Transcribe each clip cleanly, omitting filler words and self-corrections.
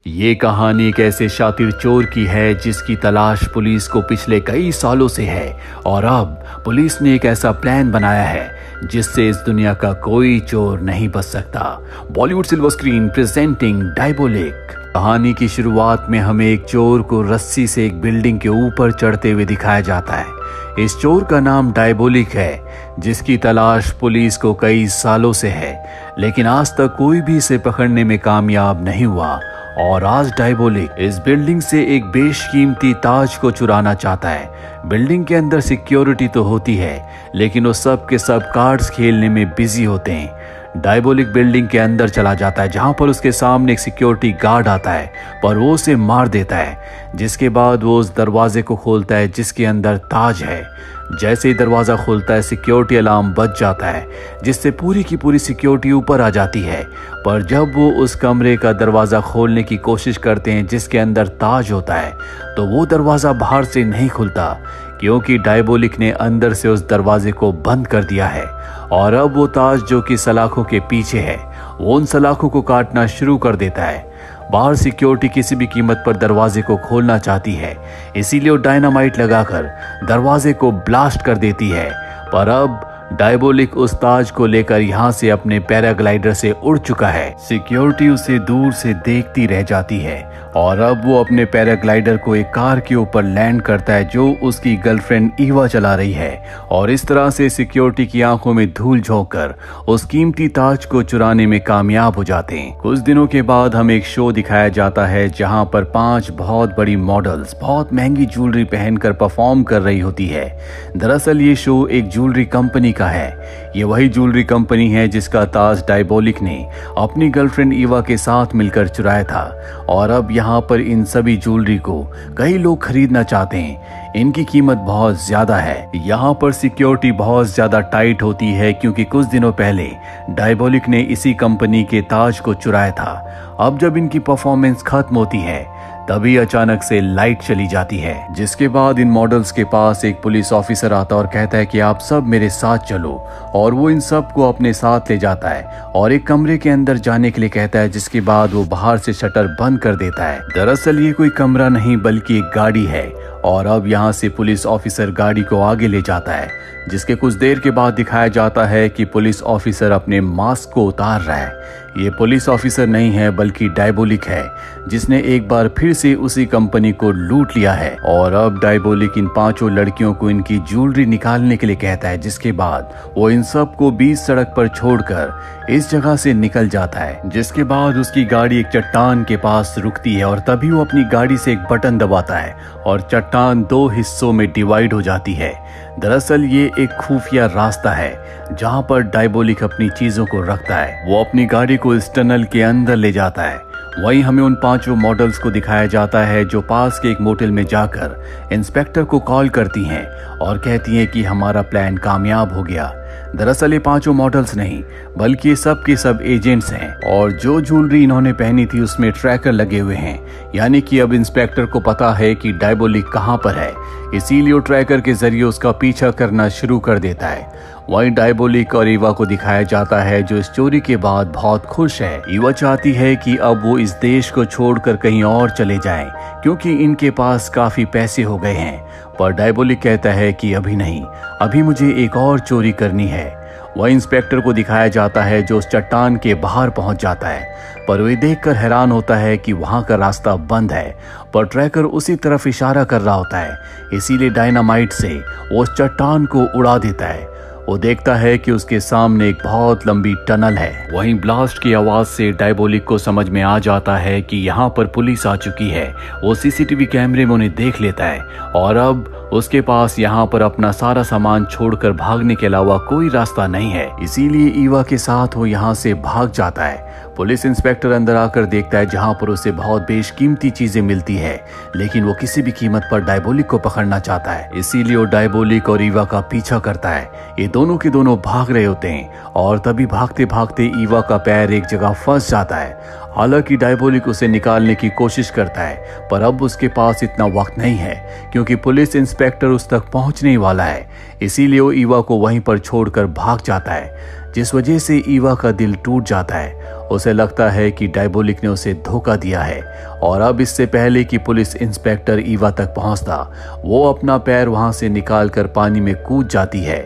ये कहानी एक ऐसे शातिर चोर की है जिसकी तलाश पुलिस को पिछले कई सालों से है और अब पुलिस ने एक ऐसा प्लान बनाया है जिससे इस दुनिया का कोई चोर नहीं बच सकता। Bollywood silver screen presenting diabolic. कहानी की शुरुआत में हमें एक चोर को रस्सी से एक बिल्डिंग के ऊपर चढ़ते हुए दिखाया जाता है। इस चोर का नाम डायबोलिक है जिसकी तलाश पुलिस को कई सालों से है, लेकिन आज तक कोई भी इसे पकड़ने में कामयाब नहीं हुआ। और आज डायबोलिक इस बिल्डिंग से एक बेशकीमती ताज को चुराना चाहता है। बिल्डिंग के अंदर सिक्योरिटी तो होती है, लेकिन वो सब के सब कार्ड्स खेलने में बिजी होते हैं। डायबोलिक बिल्डिंग के अंदर चला जाता है जहां पर उसके सामने एक सिक्योरिटी गार्ड आता है, पर वो उसे मार देता है। जिसके बाद वो उस दरवाजे को खोलता है जिसके अंदर ताज है। जैसे ही दरवाजा खुलता है सिक्योरिटी अलार्म बज जाता है, जिससे पूरी की पूरी सिक्योरिटी ऊपर आ जाती है। पर जब वो उस कमरे का दरवाजा खोलने की कोशिश करते हैं जिसके अंदर ताज होता है, तो वो दरवाजा बाहर से नहीं खुलता, क्योंकि डायबोलिक ने अंदर से उस दरवाजे को बंद कर दिया है। और अब वो ताज जो कि सलाखों के पीछे है, वो उन सलाखों को काटना शुरू कर देता है। बाहर सिक्योरिटी किसी भी कीमत पर दरवाजे को खोलना चाहती है, इसीलिए वो डायनामाइट लगाकर दरवाजे को ब्लास्ट कर देती है। पर अब डायबोलिक उस ताज को लेकर यहाँ से अपने पैराग्लाइडर से उड़ चुका है। सिक्योरिटी उसे दूर से देखती रह जाती है और अब वो अपने पैराग्लाइडर को एक कार के ऊपर लैंड करता है जो उसकी गर्लफ्रेंड ईवा चला रही है। और इस तरह से सिक्योरिटी की आंखों में धूल झोंककर उस कीमती ताज को चुराने में कामयाब हो जाते हैं। कुछ दिनों के बाद हमें एक शो दिखाया जाता है जहां पर 5 बहुत बड़ी मॉडल्स बहुत महंगी ज्वेलरी पहनकर परफॉर्म कर रही होती है। दरअसल ये शो एक ज्वेलरी कंपनी का है। ये वही ज्वेलरी कंपनी है जिसका ताज डायबोलिक ने अपनी गर्लफ्रेंड ईवा के साथ मिलकर चुराया था। और अब यहाँ पर इन सभी ज्वेलरी को कई लोग खरीदना चाहते हैं। इनकी कीमत बहुत ज्यादा है। यहाँ पर सिक्योरिटी बहुत ज्यादा टाइट होती है, क्योंकि कुछ दिनों पहले डायबोलिक ने इसी कंपनी के ताज को चुराया था। अब जब इनकी परफॉर्मेंस खत्म होती है, तभी अचानक से लाइट चली जाती है, जिसके बाद इन मॉडल्स के पास एक पुलिस ऑफिसर आता और कहता है कि आप सब मेरे साथ चलो। और वो इन सब को अपने साथ ले जाता है और एक कमरे के अंदर जाने के लिए कहता है, जिसके बाद वो बाहर से शटर बंद कर देता है। दरअसल ये कोई कमरा नहीं बल्कि एक गाड़ी है। और अब यहाँ से पुलिस ऑफिसर गाड़ी को आगे ले जाता है, जिसके कुछ देर के बाद दिखाया जाता है कि पुलिस ऑफिसर अपने मास्क को उतार रहा है। ये पुलिस ऑफिसर नहीं है बल्कि डायबोलिक है, जिसने एक बार फिर से उसी कंपनी को लूट लिया है। और अब डायबोलिक इन 5 लड़कियों को इनकी ज्वेलरी निकालने के लिए कहता है, जिसके बाद वो इन सब को बीच सड़क पर छोड़कर इस जगह से निकल जाता है। जिसके बाद उसकी गाड़ी एक चट्टान के पास रुकती है और तभी वो अपनी गाड़ी से एक बटन दबाता है और चट्टान 2 हिस्सों में डिवाइड हो जाती है। दरअसल ये एक खुफिया रास्ता है जहां पर डायबोलिक अपनी चीजों को रखता है। वो अपनी गाड़ी को इस टनल के अंदर ले जाता है। वहीं हमें उन 5 मॉडल्स को दिखाया जाता है जो पास के एक मोटेल में जाकर इंस्पेक्टर को कॉल करती हैं और कहती हैं कि हमारा प्लान कामयाब हो गया। दरअसल ये 5 मॉडल्स नहीं बल्कि सब के सब एजेंट्स हैं, और जो ज्वेलरी इन्होंने पहनी थी उसमें ट्रैकर लगे हुए हैं, यानी कि अब इंस्पेक्टर को पता है कि डायबोलिक कहां पर है, इसीलिए वो ट्रैकर के जरिए उसका पीछा करना शुरू कर देता है। वहीं डायबोलिक और ईवा को दिखाया जाता है जो इस चोरी के बाद बहुत खुश है। ईवा चाहती है कि अब वो इस देश को छोड़कर कहीं और चले जाएं, क्योंकि इनके पास काफी पैसे हो गए हैं। पर डायबोलिक कहता है कि अभी नहीं, अभी मुझे एक और चोरी करनी है। वह इंस्पेक्टर को दिखाया जाता है जो उस चट्टान के बाहर पहुंच जाता है, पर वह देखकर हैरान होता है कि वहां का रास्ता बंद है, पर ट्रैकर उसी तरफ इशारा कर रहा होता है, इसीलिए डायनामाइट से वो उस चट्टान को उड़ा देता है। वो देखता है कि उसके सामने एक बहुत लंबी टनल है। वहीं ब्लास्ट की आवाज से डायबोलिक को समझ में आ जाता है कि यहाँ पर पुलिस आ चुकी है। वो सीसीटीवी कैमरे में उन्हें देख लेता है और अब उसके पास यहाँ पर अपना सारा सामान छोड़कर भागने के अलावा कोई रास्ता नहीं है, इसीलिए ईवा के साथ वो यहाँ से भाग जाता है। पुलिस इंस्पेक्टर अंदर आकर देखता है जहां पर उसे बहुत बेशकीमती चीजें मिलती है, लेकिन वो किसी भी कीमत पर डायबोलिक को पकड़ना चाहता है, इसीलिए वो डायबोलिक और ईवा का पीछा करता है। ये दोनों के दोनों भाग रहे होते हैं और तभी भागते भागते ईवा का पैर एक जगह फंस जाता है। हालांकि डायबोलिक उसे निकालने की कोशिश करता है, पर अब उसके पास इतना वक्त नहीं है क्योंकि पुलिस इंस्पेक्टर उस तक पहुंचने वाला है, इसीलिए वो ईवा को वहीं पर छोड़कर भाग जाता है। जिस वजह से ईवा का दिल टूट जाता है। उसे लगता है कि डायबोलिक ने उसे धोखा दिया है और अब इससे पहले कि पुलिस इंस्पेक्टर ईवा तक पहुंचता, वो अपना पैर वहां से निकालकर पानी में कूद जाती है।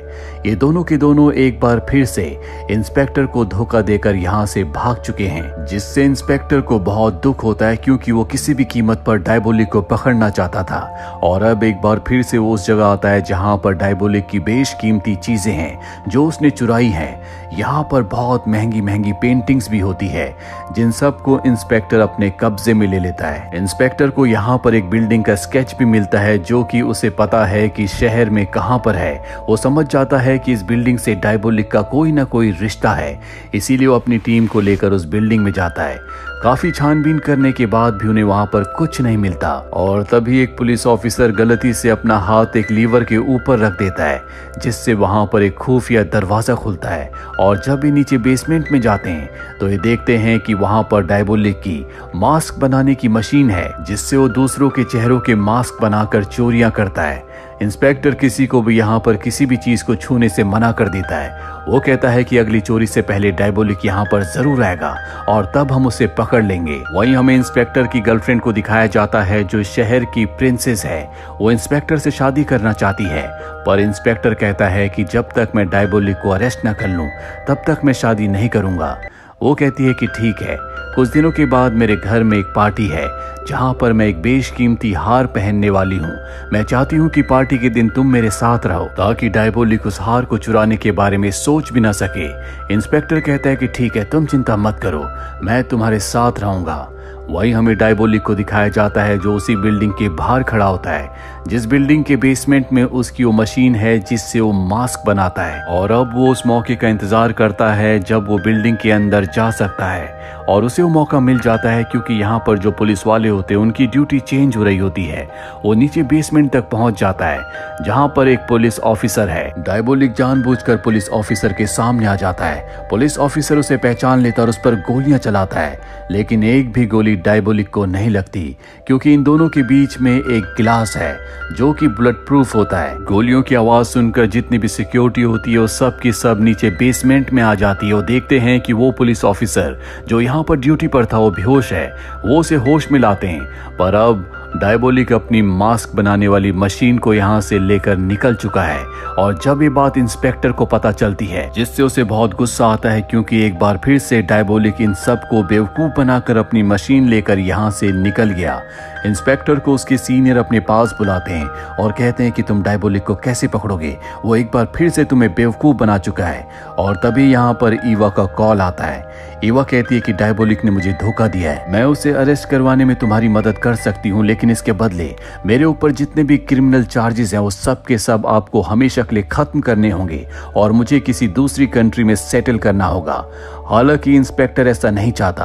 ये दोनों के दोनों एक बार फिर से इंस्पेक्टर को धोखा देकर यहाँ से भाग चुके हैं, जिससे इंस्पेक्टर को बहुत दुख होता है क्योंकि वो किसी भी कीमत पर डायबोलिक को पकड़ना चाहता था। और अब एक बार फिर से वो उस जगह आता है जहाँ पर डायबोलिक की बेशकीमती चीजें हैं जो उसने चुराई हैं। यहाँ पर बहुत महंगी महंगी पेंटिंग्स भी होती है जिन सबको इंस्पेक्टर अपने कब्जे में ले लेता है। इंस्पेक्टर को यहाँ पर एक बिल्डिंग का स्केच भी मिलता है जो कि उसे पता है कि शहर में कहाँ पर है। वो समझ जाता है कि इस बिल्डिंग से डायबोलिक का कोई ना कोई रिश्ता है, इसीलिए वो अपनी टीम को लेकर उस बिल्डिंग में जाता है। काफी छानबीन करने के बाद भी उन्हें वहां पर कुछ नहीं मिलता और तभी एक पुलिस ऑफिसर गलती से अपना हाथ एक लीवर के ऊपर रख देता है, जिससे वहां पर एक खुफिया दरवाजा खुलता है। और जब ये नीचे बेसमेंट में जाते हैं तो ये देखते हैं कि वहां पर डायबोलिक की मास्क बनाने की मशीन है, जिससे वो दूसरों के चेहरों के मास्क बनाकर चोरियां करता है। इंस्पेक्टर किसी को भी यहाँ पर किसी भी चीज को छूने से मना कर देता है। वो कहता है कि अगली चोरी से पहले डायबोलिक यहाँ पर जरूर आएगा और तब हम उसे पकड़ लेंगे। वहीं हमें इंस्पेक्टर की गर्लफ्रेंड को दिखाया जाता है जो शहर की प्रिंसेस है। वो इंस्पेक्टर से शादी करना चाहती है, पर इंस्पेक्टर कहता है कि जब तक मैं डायबोलिक को अरेस्ट न कर लूं तब तक मैं शादी नहीं करूंगा। वो कहती है कि ठीक है, कुछ दिनों के बाद मेरे घर में एक पार्टी है जहां पर मैं एक बेशकीमती हार पहनने वाली हूं। मैं चाहती हूं कि पार्टी के दिन तुम मेरे साथ रहो ताकि डायबोलिक उस हार को चुराने के बारे में सोच भी ना सके। इंस्पेक्टर कहता है कि ठीक है, तुम चिंता मत करो, मैं तुम्हारे साथ रहूंगा। वहीं हमें डायबोलिक को दिखाया जाता है जो उसी बिल्डिंग के बाहर खड़ा होता है, जिस बिल्डिंग के बेसमेंट में उसकी वो मशीन है जिससे वो मास्क बनाता है। और अब वो उस मौके का इंतजार करता है जब वो बिल्डिंग के अंदर जा सकता है और उसे वो मौका मिल जाता है क्योंकि यहाँ पर जो पुलिस वाले होते हैं उनकी ड्यूटी चेंज हो रही होती है। वो नीचे बेसमेंट तक पहुंच जाता है जहाँ पर एक पुलिस ऑफिसर है। डायबोलिक जानबूझकर पुलिस ऑफिसर के सामने आ जाता है। पुलिस ऑफिसर उसे पहचान लेता और उस पर गोलियां चलाता है, लेकिन एक भी गोली डायबोलिक को नहीं लगती क्योंकि इन दोनों के बीच में एक गिलास है जो कि बुलेट प्रूफ होता है। गोलियों की आवाज सुनकर जितनी भी सिक्योरिटी होती है वो सब की सब नीचे बेसमेंट में आ जाती है। वो देखते हैं कि वो पुलिस ऑफिसर जो यहाँ पर ड्यूटी पर था वो बेहोश है। वो उसे होश में लाते हैं, पर अब डायबोलिक अपनी मास्क बनाने वाली मशीन को यहाँ से लेकर निकल चुका है। और जब ये बात इंस्पेक्टर को पता चलती है जिससे उसे बहुत गुस्सा आता है क्योंकि एक बार फिर से डायबोलिक इन सबको बेवकूफ बनाकर अपनी मशीन लेकर यहाँ से निकल गया। इंस्पेक्टर को उसके सीनियर अपने पास बुलाते हैं और कहते हैं कि तुम डायबोलिक को कैसे पकड़ोगे, वो एक बार फिर से तुम्हें बेवकूफ बना चुका है। और तभी यहाँ पर ईवा का कॉल आता है। ईवा कहती है कि डायबोलिक ने मुझे धोखा दिया है, मैं उसे अरेस्ट करवाने में तुम्हारी मदद कर सकती हूँ, लेकिन इसके बदले मेरे ऊपर जितने भी क्रिमिनल चार्जेस हैं वो सब के सब आपको हमेशा के लिए खत्म करने होंगे और मुझे किसी दूसरी कंट्री में सेटल करना होगा। हालांकि इंस्पेक्टर ऐसा नहीं चाहता,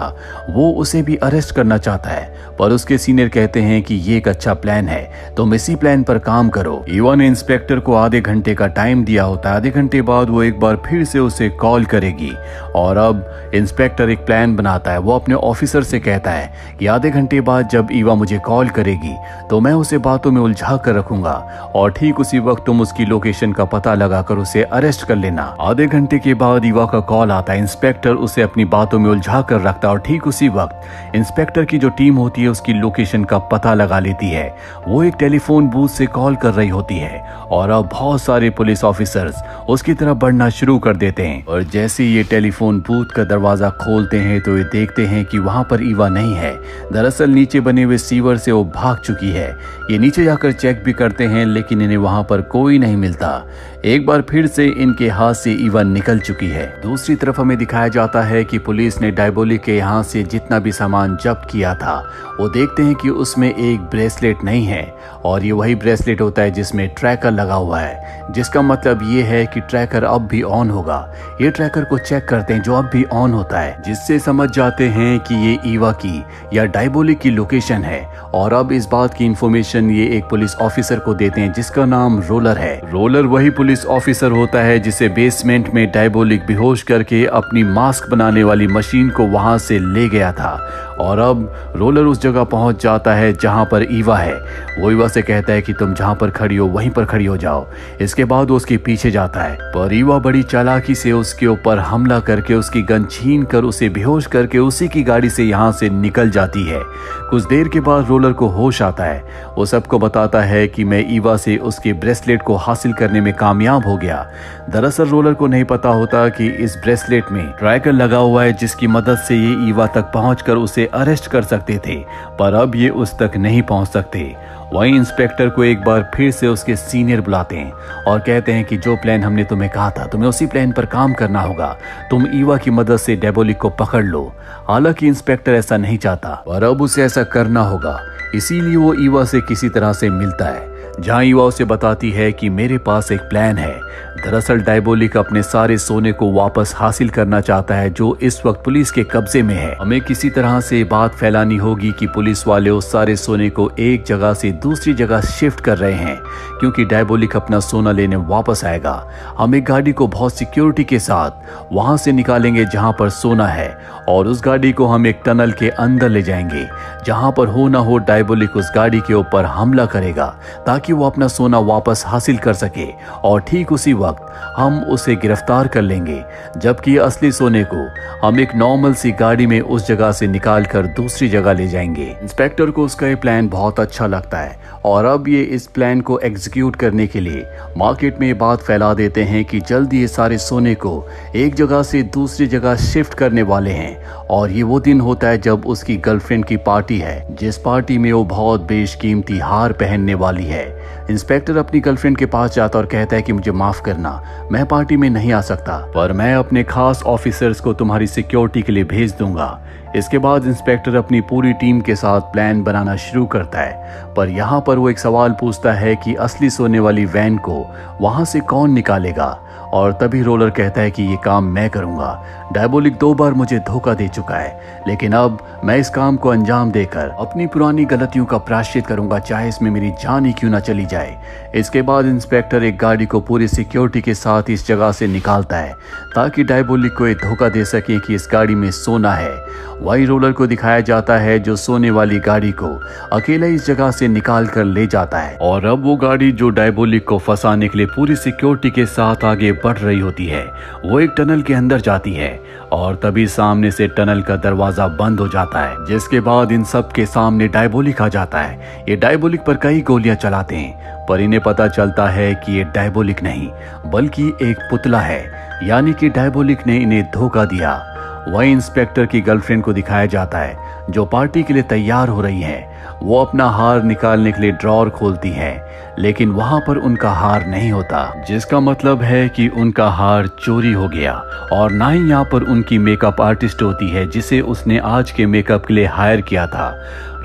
वो उसे भी अरेस्ट करना चाहता है, पर उसके सीनियर कहते हैं कि ये एक अच्छा प्लान है, तुम इसी प्लान पर काम करो। ईवा ने इंस्पेक्टर को आधे घंटे का टाइम दिया होता है। आधे घंटे बाद वो एक बार फिर से उसे कॉल करेगी और अब इंस्पेक्टर एक प्लान बनाता है। वो अपने ऑफिसर से कहता है कि आधे घंटे बाद जब ईवा मुझे कॉल करेगी तो मैं उसे बातों में उलझा कर रखूंगा और ठीक उसी वक्त तुम उसकी लोकेशन का पता लगाकर उसे अरेस्ट कर लेना। आधे घंटे के बाद ईवा का कॉल आता है। इंस्पेक्टर उसे अपनी बातों में उलझा कर रखता है और ठीक उसी वक्त इंस्पेक्टर की जो टीम होती है उसकी लोकेशन का पता लगा लेती है। वो एक टेलीफोन बूथ से कॉल कर रही होती है और अब बहुत सारे पुलिस ऑफिसर्स उसकी तरफ बढ़ना शुरू कर देते हैं। और जैसे ये टेलीफोन बूथ का दरवाजा खोलते हैं तो ये देखते हैं कि वहां पर ईवा नहीं है। दरअसल नीचे बने हुए सीवर से वो भाग चुकी है। ये नीचे जाकर चेक भी करते हैं लेकिन इन्हें वहां पर कोई नहीं मिलता। एक बार फिर से इनके हाथ से ईवा निकल चुकी है। दूसरी तरफ हमें दिखाया जाता है कि पुलिस ने डायबोलिक के यहाँ से जितना भी सामान जब्त किया था वो देखते हैं कि उसमें एक ब्रेसलेट नहीं है और ये वही ब्रेसलेट होता है जिसमें ट्रैकर लगा हुआ है, जिसका मतलब ये है कि ट्रैकर अब भी ऑन होगा। ये ट्रैकर को चेक करते हैं जो अब भी ऑन होता है, जिससे समझ जाते हैं कि ये ईवा की या डायबोलिक की लोकेशन है। और अब इस बात की इंफॉर्मेशन ये एक पुलिस ऑफिसर को देते हैं जिसका नाम रोलर है। रोलर वही पुलिस ऑफिसर होता है जिसे बेसमेंट में डायबोलिक बेहोश करके अपनी माँ मास्क बनाने वाली मशीन को वहां से ले गया था। और अब रोलर उस जगह पहुंच जाता है जहां पर ईवा है। वो ईवा से कहता है कि तुम जहां पर खड़ी हो वहीं पर खड़ी हो जाओ। इसके बाद वो उसके पीछे जाता है, पर ईवा बड़ी चालाकी से उसके ऊपर हमला करके उसकी गन छीन कर उसे बेहोश करके उसी की गाड़ी से यहाँ से निकल जाती है। कुछ देर के बाद रोलर को होश आता है। वो सबको बताता है कि मैं ईवा से उसके ब्रेसलेट को हासिल करने में कामयाब हो गया। दरअसल रोलर को नहीं पता होता कि इस ब्रेसलेट में ट्रैकर लगा हुआ है, जिसकी मदद से ये ईवा तक पहुंचकर उसे अरेस्ट कर सकते थे, पर अब ये उस तक नहीं पहुंच सकते। वहीं इंस्पेक्टर को एक बार फिर से उसके सीनियर बुलाते हैं और कहते हैं कि जो प्लान हमने तुम्हें कहा था, तुम्हें उसी प्लान पर काम करना होगा। तुम ईवा की मदद से डायबोलिक को पकड़ लो। हालांकि इंस्पेक्टर ऐसा नहीं चाहता, पर अब उसे ऐसा करना होगा। इसीलिए वो ईवा से किसी तरह से मिलता है, जहां ईवा उसे बताती है कि मेरे पास एक प्लान है। दरअसल डायबोलिक अपने सारे सोने को वापस हासिल करना चाहता है, जो इस वक्त पुलिस के कब्जे में है। हमें किसी तरह से बात फैलानी होगी कि पुलिस वाले उस सारे सोने को एक जगह से दूसरी जगह शिफ्ट कर रहे हैं, क्योंकि डायबोलिक अपना सोना लेने वापस आएगा। हम एक गाड़ी को बहुत सिक्योरिटी के साथ वहां से निकालेंगे जहां पर सोना है, और उस गाड़ी को हम एक टनल के अंदर ले जाएंगे, जहां पर हो ना हो डायबोलिक उस गाड़ी के ऊपर हमला करेगा ताकि वो अपना सोना वापस हासिल कर सके। और ठीक उसी वक्त हम उसे गिरफ्तार कर लेंगे, जबकि असली सोने को हम एक नॉर्मल सी गाड़ी में उस जगह से निकाल कर दूसरी जगह ले जाएंगे। इंस्पेक्टर को उसका ये प्लान बहुत अच्छा लगता है, और अब ये इस प्लान को एग्जीक्यूट करने के लिए मार्केट में ये बात फैला देते हैं कि जल्दी ये सारे सोने को एक जगह से दूसरी जगह शिफ्ट करने वाले हैं। और ये वो दिन होता है जब उसकी गर्लफ्रेंड की पार्टी है, जिस पार्टी में वो बहुत बेशकीमती हार पहनने वाली है। इंस्पेक्टर अपनी गर्लफ्रेंड के पास जाता और कहता है कि मुझे माफ करना, मैं पार्टी में नहीं आ सकता, पर मैं अपने खास ऑफिसर्स को तुम्हारी सिक्योरिटी के लिए भेज दूंगा। इसके बाद इंस्पेक्टर अपनी पूरी टीम के साथ प्लान बनाना शुरू करता है, पर यहाँ पर वो एक सवाल पूछता है कि असली सोने वाली वैन को वहां से कौन निकालेगा। और तभी रोलर कहता है कि ये काम मैं करूंगा। डायबोलिक 2 बार मुझे धोखा दे चुका है, लेकिन अब मैं इस काम को अंजाम देकर अपनी पुरानी गलतियों का प्रायश्चित करूंगा, चाहे इसमें मेरी जान ही क्यों ना चली जाए। इसके बाद इंस्पेक्टर एक गाड़ी को पूरी सिक्योरिटी के साथ इस जगह से निकालता है, ताकि डायबोलिक को एक धोखा दे सके कि इस गाड़ी में सोना है। वही रोलर को दिखाया जाता है जो सोने वाली गाड़ी को अकेला इस जगह से निकाल कर ले जाता है। और अब वो गाड़ी जो डायबोलिक को फंसाने के लिए पूरी सिक्योरिटी के साथ आगे बढ़ रही होती है, वो एक टनल के अंदर जाती है, और तभी सामने से टनल का दरवाजा बंद हो जाता है, जिसके बाद इन सब के सामने डायबोलिक आ जाता है। ये डायबोलिक पर कई गोलियां चलाते हैं, पर इन्हें पता चलता है कि ये डायबोलिक नहीं बल्कि एक पुतला है, यानी कि डायबोलिक ने इन्हें धोखा दिया। वही इंस्पेक्टर की गर्लफ्रेंड को दिखाया जाता है, जो पार्टी के लिए तैयार हो रही है। वो अपना हार निकालने के लिए ड्रॉर खोलती है, लेकिन वहां पर उनका हार नहीं होता, जिसका मतलब है कि उनका हार चोरी हो गया। और ना ही यहाँ पर उनकी मेकअप आर्टिस्ट होती है, जिसे उसने आज के मेकअप के लिए हायर किया था।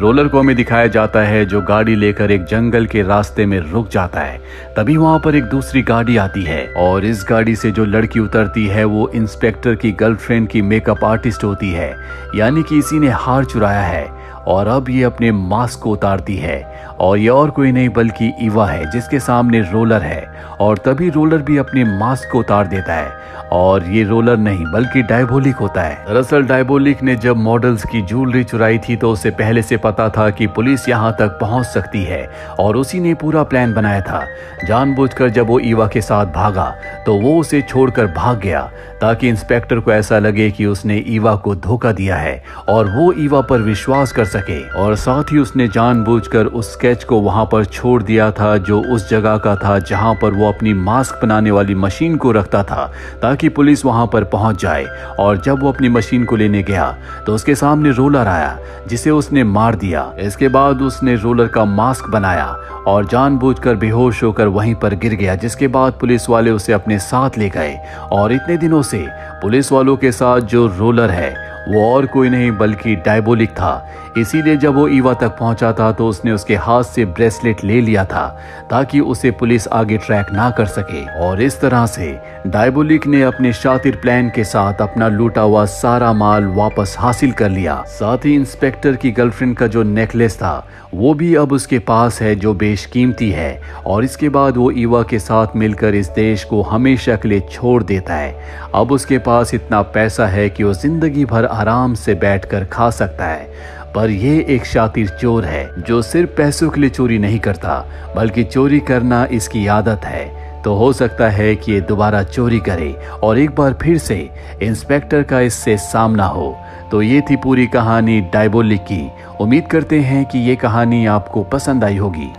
रोलर को हमें दिखाया जाता है जो गाड़ी लेकर एक जंगल के रास्ते में रुक जाता है। तभी वहां पर एक दूसरी गाड़ी आती है, और इस गाड़ी से जो लड़की उतरती है वो इंस्पेक्टर की गर्लफ्रेंड की मेकअप आर्टिस्ट होती है, यानी कि इसी ने हार चुराया है। और अब ये अपने मास्क को उतारती है, और ये और कोई नहीं बल्कि ईवा है, जिसके सामने रोलर है। और तभी रोलर भी अपने मास्क को उतार देता है, और ये रोलर नहीं बल्कि डायबोलिक होता है। दरअसल डायबोलिक ने जब मॉडल्स की ज्वेलरी चुराई थी तो उसे पहले से पता था कि पुलिस यहाँ तक पहुँच सकती है, और उसी ने पूरा प्लान बनाया था। जानबूझकर जब वो ईवा के साथ भागा तो वो उसे छोड़कर भाग गया, ताकि इंस्पेक्टर को ऐसा लगे कि उसने ईवा को धोखा दिया है और वो ईवा पर विश्वास कर सके। और साथ ही उसने जानबूझकर उस स्केच को वहां पर छोड़ दिया था, जो उस जगह का था जहां पर वो अपनी मास्क बनाने वाली मशीन को रखता था, ताकि पुलिस वहां पर पहुंच जाए। और जब वो अपनी मशीन को लेने गया तो उसके सामने रोलर आया, जिसे उसने मार दिया। इसके बाद उसने रोलर का मास्क बनाया और जानबूझकर बेहोश होकर वहीं पर गिर गया, जिसके बाद पुलिस वाले उसे अपने साथ ले गए। और इतने दिनों से पुलिस वालों के साथ जो रोलर है वो और कोई नहीं बल्कि डायबोलिक था। इसीलिए जब वो ईवा तक पहुंचा था तो उसने उसके हाथ से ब्रेसलेट ले लिया था ताकि उसे पुलिस आगे ट्रैक ना कर सके। और इस तरह से डायबोलिक ने अपने शातिर प्लान के साथ अपना लूटा हुआ सारा माल वापस हासिल कर लिया। साथ ही इंस्पेक्टर की गर्लफ्रेंड का जो नेकलेस था वो भी अब उसके पास है, जो बेशकीमती है। और इसके बाद वो ईवा के साथ मिलकर इस देश को हमेशा के लिए छोड़ देता है। अब उसके पास इतना पैसा है कि वो जिंदगी भर आराम से बैठकर खा सकता है। पर ये एक शातिर चोर है जो सिर्फ पैसों के लिए चोरी नहीं करता, बल्कि चोरी करना इसकी आदत है। तो हो सकता है कि ये दोबारा चोरी करे और एक बार फिर से इंस्पेक्टर का इससे सामना हो। तो ये थी पूरी कहानी डायबोलिक की। उम्मीद करते हैं कि ये कहानी आपको पसंद आई होगी।